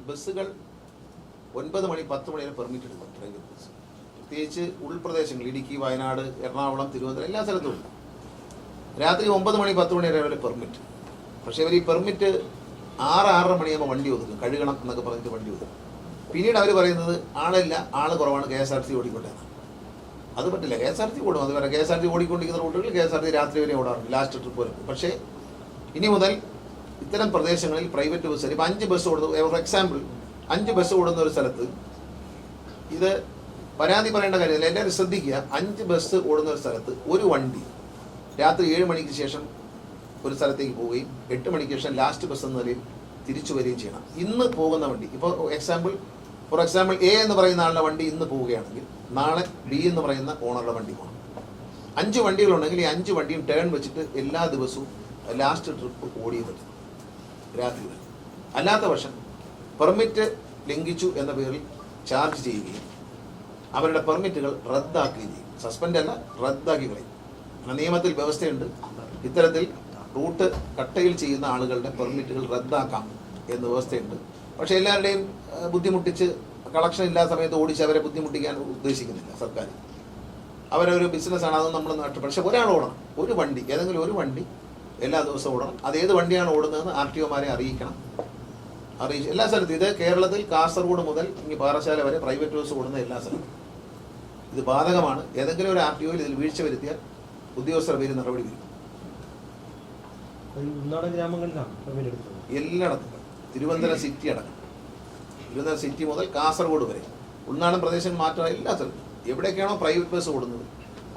ബസ്സുകൾ 9 മണി 10 മണി വരെ പെർമിറ്റ് എടുക്കും. പ്രൈവറ്റ് ബസ് പ്രത്യേകിച്ച് ഉൾപ്രദേശങ്ങൾ ഇടുക്കി, വയനാട്, എറണാകുളം, തിരുവനന്തപുരം എല്ലാ സ്ഥലത്തും ഉണ്ട്. രാത്രി 9 മണി 10 മണി വരെ പെർമിറ്റ്. പക്ഷേ ഇവർ ഈ പെർമിറ്റ് 6-6:30 മണിയാകുമ്പോൾ വണ്ടി ഒതുക്കും, കഴുകണം എന്നൊക്കെ പറഞ്ഞിട്ട് വണ്ടി ഒതുക്കും. പിന്നീട് അവർ പറയുന്നത് ആളില്ല, ആൾ കുറവാണ്, KSRTC ഓടിക്കോട്ടെ എന്നാണ്. അത് പറ്റില്ല. KSRTC ഓടും. അതുവരെ KSRTC ഓടിക്കൊണ്ടിരിക്കുന്ന റൂട്ടുകളിൽ KSRTC രാത്രി വരെ ഓടാറുണ്ട്, ലാസ്റ്റ് ട്രിപ്പ് വരെ. പക്ഷേ ഇനി മുതൽ ഇത്തരം പ്രദേശങ്ങളിൽ പ്രൈവറ്റ് ബസ്, ഇപ്പോൾ 5 ബസ് ഓടുന്നു, ഫോർ എക്സാമ്പിൾ 5 ബസ് ഓടുന്ന ഒരു സ്ഥലത്ത് ഇത് പരാതി പറയേണ്ട കാര്യമില്ല, എല്ലാവരും ശ്രദ്ധിക്കുക. 5 ബസ് ഓടുന്ന ഒരു സ്ഥലത്ത് ഒരു വണ്ടി രാത്രി 7 മണിക്ക് ശേഷം ഒരു സ്ഥലത്തേക്ക് പോവുകയും 8 മണിക്ക് ശേഷം ലാസ്റ്റ് ബസ് എന്ന നിലയിൽ തിരിച്ചു വരികയും ചെയ്യണം. ഇന്ന് പോകുന്ന വണ്ടി, ഇപ്പോൾ ഫോർ എക്സാമ്പിൾ A എന്ന് പറയുന്ന ആളുടെ വണ്ടി ഇന്ന് പോവുകയാണെങ്കിൽ നാളെ B എന്ന് പറയുന്ന ഓണറുടെ വണ്ടി പോകണം. 5 വണ്ടികളുണ്ടെങ്കിൽ ഈ 5 വണ്ടിയും ടേൺ വെച്ചിട്ട് എല്ലാ ദിവസവും ലാസ്റ്റ് ട്രിപ്പ് ഓടിയേ പറ്റും രാത്രി വരെ. അല്ലാത്ത പക്ഷം പെർമിറ്റ് ലംഘിച്ചു എന്ന പേരിൽ ചാർജ് ചെയ്യുകയും അവരുടെ പെർമിറ്റുകൾ റദ്ദാക്കുകയും ചെയ്യും. സസ്പെൻഡ് അല്ല, റദ്ദാക്കി കളയും. നിയമത്തിൽ വ്യവസ്ഥയുണ്ട്, ഇത്തരത്തിൽ റൂട്ട് കട്ടയിൽ ചെയ്യുന്ന ആളുകളുടെ പെർമിറ്റുകൾ റദ്ദാക്കാം എന്ന് വ്യവസ്ഥയുണ്ട്. പക്ഷേ എല്ലാവരുടെയും ബുദ്ധിമുട്ടിച്ച് കളക്ഷൻ ഇല്ലാത്ത സമയത്ത് ഓടിച്ച് അവരെ ബുദ്ധിമുട്ടിക്കാൻ ഉദ്ദേശിക്കുന്നില്ല സർക്കാർ. അവരൊരു ബിസിനസ്സാണ്, അതൊന്നും നമ്മൾ നഷ്ടം. പക്ഷേ ഒരാൾ ഓടണം, ഒരു വണ്ടി, ഏതെങ്കിലും ഒരു വണ്ടി എല്ലാ ദിവസവും ഓടണം. അതേത് വണ്ടിയാണ് ഓടുന്നതെന്ന് RTOമാരെ അറിയിക്കണം. എല്ലാ സ്ഥലത്തും. ഇത് കേരളത്തിൽ കാസർഗോഡ് മുതൽ ഇനി പാറശാല വരെ പ്രൈവറ്റ് ബസ് ഓടുന്ന എല്ലാ സ്ഥലത്തും ഇത് ബാധകമാണ്. ഏതെങ്കിലും ഒരു RTOയിൽ ഇതിൽ വീഴ്ച വരുത്തിയാൽ ഉദ്യോഗസ്ഥരുടെ പേര് നടപടി വരും. എല്ലായിടത്തും, തിരുവനന്തപുരം സിറ്റി അടക്കം, തിരുവനന്തപുരം സിറ്റി മുതൽ കാസർഗോഡ് വരെ, ഉൾനാടൻ പ്രദേശം മാറ്റം എല്ലാ സ്ഥലത്തും എവിടെയൊക്കെയാണോ പ്രൈവറ്റ് ബസ് ഓടുന്നത്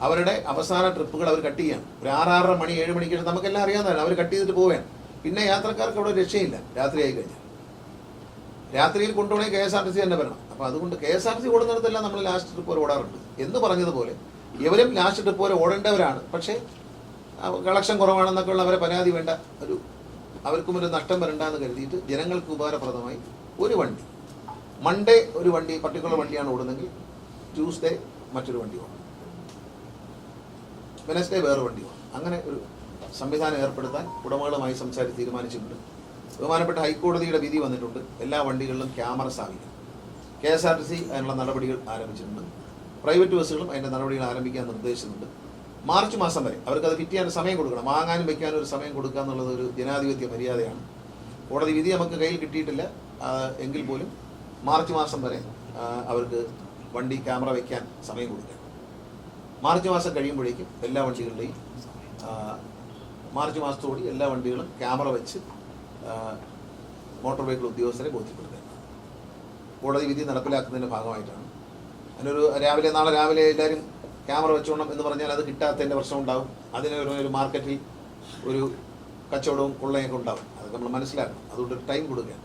അവരുടെ അവസാന ട്രിപ്പുകൾ അവർ കട്ട് ചെയ്യാണ്. ഒരു 6-6:30 മണി 7 മണിക്ക് ശേഷം നമുക്കെല്ലാം അറിയാവുന്നതാണ്. അവർ കട്ട് ചെയ്തിട്ട് പോവുകയാണ്. പിന്നെ യാത്രക്കാർക്ക് അവിടെ രക്ഷയില്ല. രാത്രിയായി കഴിഞ്ഞാൽ രാത്രിയിൽ കൊണ്ടുപോകണമെങ്കിൽ KSRTC തന്നെ വരണം. അപ്പോൾ അതുകൊണ്ട് KSRTC ഓടുന്നിടത്തെല്ലാം നമ്മൾ ലാസ്റ്റ് ട്രിപ്പ് വരെ ഓടാറുണ്ട്. എന്ന് പറഞ്ഞതുപോലെ ഇവരും ലാസ്റ്റ് ട്രിപ്പ് വരെ ഓടേണ്ടവരാണ്. പക്ഷേ കളക്ഷൻ കുറവാണെന്നൊക്കെ ഉള്ള അവരെ പരാതി വേണ്ട, അവർക്കും ഒരു നഷ്ടം വരണ്ടെന്ന് കരുതിയിട്ട് ജനങ്ങൾക്ക് ഉപകാരപ്രദമായി ഒരു വണ്ടി, മൺഡേ ഒരു വണ്ടി, പർട്ടിക്കുലർ വണ്ടിയാണ് ഓടുന്നതെങ്കിൽ ട്യൂസ്ഡേ മറ്റൊരു വണ്ടി ഓടും, വെനസ്ഡേ വേറെ വണ്ടി ഓടും. അങ്ങനെ ഒരു സംവിധാനം ഏർപ്പെടുത്താൻ ഉടമകളുമായി സംസാരിച്ച് തീരുമാനിച്ചിട്ടുണ്ട്. ബഹുമാനപ്പെട്ട ഹൈക്കോടതിയുടെ വിധി വന്നിട്ടുണ്ട്. എല്ലാ വണ്ടികളിലും ക്യാമറ സ്ഥാപിക്കും. KSRTC അതിനുള്ള നടപടികൾ ആരംഭിച്ചിട്ടുണ്ട്. പ്രൈവറ്റ് ബസ്സുകളും അതിൻ്റെ നടപടികൾ ആരംഭിക്കാൻ നിർദ്ദേശിച്ചിട്ടുണ്ട്. മാർച്ച് മാസം വരെ അവർക്കത് ഫിറ്റ് ചെയ്യാൻ സമയം കൊടുക്കണം. വാങ്ങാനും വയ്ക്കാനും ഒരു സമയം കൊടുക്കുക എന്നുള്ളത് ഒരു ജനാധിപത്യ മര്യാദയാണ്. കോടതി വിധി നമുക്ക് കയ്യിൽ കിട്ടിയിട്ടില്ല എങ്കിൽ പോലും മാർച്ച് മാസം വരെ അവർക്ക് വണ്ടി ക്യാമറ വയ്ക്കാൻ സമയം കൊടുക്കാം. മാർച്ച് മാസം കഴിയുമ്പോഴേക്കും എല്ലാ വണ്ടികളുടെയും മാർച്ച് മാസത്തോടെ എല്ലാ വണ്ടികളും ക്യാമറ വെച്ച് മോട്ടോർ വെഹിക്കിൾ ഉദ്യോഗസ്ഥരെ ബോധ്യപ്പെടുത്തുക. കോടതി വിധി നടപ്പിലാക്കുന്നതിൻ്റെ ഭാഗമായിട്ടാണ്. അതിനൊരു നാളെ രാവിലെ എല്ലാവരും ക്യാമറ വെച്ചോണം എന്ന് പറഞ്ഞാൽ അത് കിട്ടാത്തതിൻ്റെ പ്രശ്നം ഉണ്ടാകും. അതിനൊരു മാർക്കറ്റിൽ ഒരു കച്ചവടവും കൊള്ളയൊക്കെ ഉണ്ടാകും. അതൊക്കെ നമ്മൾ മനസ്സിലാക്കണം. അതുകൊണ്ട് ഒരു ടൈം കൊടുക്കുകയാണ്.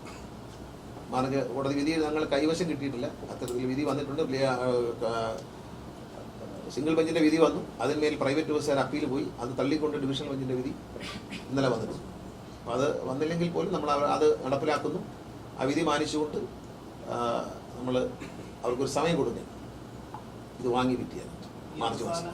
കോടതി വിധി ഞങ്ങൾ കൈവശം കിട്ടിയിട്ടില്ല. അത്തരത്തിൽ വിധി വന്നിട്ടുണ്ട്. സിംഗിൾ ബെഞ്ചിൻ്റെ വിധി വന്നു. അതിന്മേൽ പ്രൈവറ്റ് ബസ്സുകാർ അപ്പീൽ പോയി. അത് തള്ളിക്കൊണ്ട് ഡിവിഷണൽ ബെഞ്ചിൻ്റെ വിധി ഇന്നലെ വന്നിട്ടുണ്ട്. അപ്പോൾ അത് വന്നില്ലെങ്കിൽ പോലും നമ്മൾ അത് നടപ്പിലാക്കുന്നു. ആ വിധി മാനിച്ചുകൊണ്ട് നമ്മൾ അവർക്കൊരു സമയം കൊടുക്കുക ഇത് വാങ്ങി വിറ്റ് ചെയ്യാൻ മാർച്ച് മാസം.